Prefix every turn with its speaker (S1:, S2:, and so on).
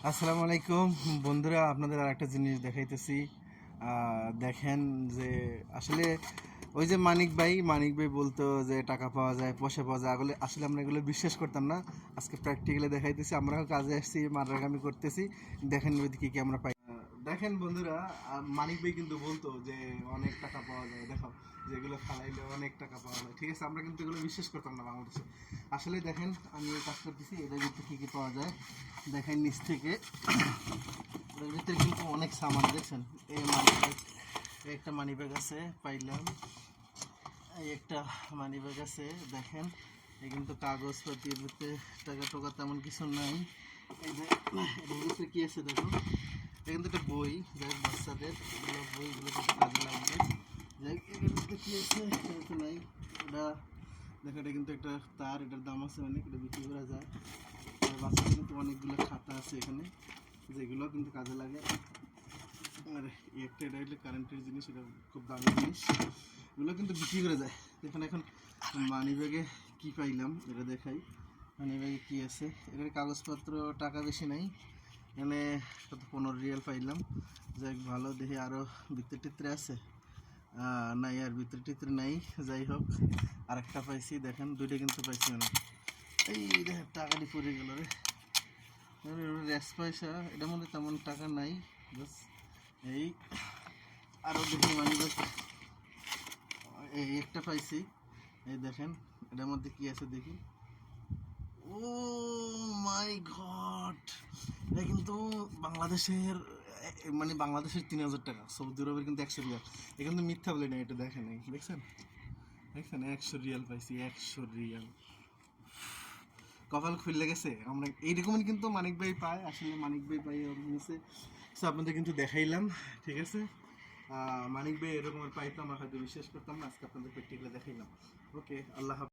S1: আসসালামু আলাইকুম বন্ধুরা, আপনাদের আরেকটা জিনিস দেখাইতেছি। দেখেন যে আসলে ওই যে মানিক ভাই বলতো যে টাকা পাওয়া যায়, পয়সা পাওয়া যায়, আসলে আমরা এগুলো বিশ্বাস করতাম না। আজকে প্র্যাকটিক্যালি দেখাইতেছি, আমরাও কাজে আসছি, মাদ্রাগামি করতেছি। দেখেন কি কি আমরা পাই। দেখেন বন্ধুরা, মানিক ভাই কিন্তু বলতো যে অনেক টাকা পাওয়া যায়, দেখো যেগুলো ফালাইলে অনেক টাকা পাওয়া যায়। ঠিক আছে, আমরা কিন্তু এগুলো বিশ্বাস করতাম না বাংলাদেশে। আসলে দেখেন আমি এই কাজ করতেছি, এটার ভিতরে কী কী পাওয়া যায় দেখেন নিচ থেকে। এর ভিতরে কিন্তু অনেক সামান দেখছেন। এই মানি ব্যাগ, একটা মানি ব্যাগ আছে পাইলাম, এই একটা মানি ব্যাগ আছে দেখেন। এই কিন্তু কাগজপাতির ভিতরে টাকা টোকা তেমন কিছু নাই। এই যে এর ভিতরে কী আছে দেখো, এটা কিন্তু একটা বই, যাই বাচ্চাদের এগুলো বইগুলো কিন্তু কাজে লাগবে। যাই এর ভিতরে কী আছে এটা নাই। এটা দেখো, এটা কিন্তু একটা তার, এটার দাম আছে অনেক, এটা বিক্রি করা যায়। আর বাচ্চাদের কিন্তু অনেকগুলো খাতা আছে এখানে, যেগুলো কিন্তু কাজে লাগে। আর একটা এটা হলে কারেন্টের জিনিস, এটা খুব দামি জিনিস, এগুলো কিন্তু বিক্রি করে যায়। এখানে এখন মানি ব্যাগে কী পাইলাম এটা দেখাই। মানি ব্যাগে কী আছে, এখানে কাগজপত্র, টাকা বেশি নাই এখানে, কত 15 রিয়াল পাইলাম। যাই ভালো দেখি, আরও ভিতরে টিত্রে আছে নাই, আর ভিতরে টিত্রে নাই। যাই হোক, আরেকটা পাইছি দেখেন, দুইটা কিন্তু পাইছি অনেক। এই দেখেন টাকাটি পড়ে গেল রে, রেস পয়সা, এটার মধ্যে তেমন টাকা নাই। বাস এই আরও দেখি মানি ব্যাগ, এই একটা পাইছি। এই দেখেন এটার মধ্যে কি আছে দেখি। ও মাই গড, এটা কিন্তু বাংলাদেশের, মানে বাংলাদেশের 3000 টাকা, সৌদি আরবের কিন্তু 100 রিয়াল। এটা কিন্তু মিথ্যা বলে না, এটা দেখেন, এই দেখছেন দেখছেন 100 রিয়াল পাইছি, 100 রিয়াল। কপাল খুলে গেছে। আমরা এইরকমই কিন্তু মানিক ভাই পায়, আসলে মানিক ভাই পাই নিচে। সো আপনাদের কিন্তু দেখাইলাম, ঠিক আছে। মানিক ভাই এরকম পাইতো, আমরা হয়তো বিশ্বাস করতাম না, আজকে আপনাদের প্র্যাকটিক্যালি দেখাইলাম। ওকে, আল্লাহ হাফেজ।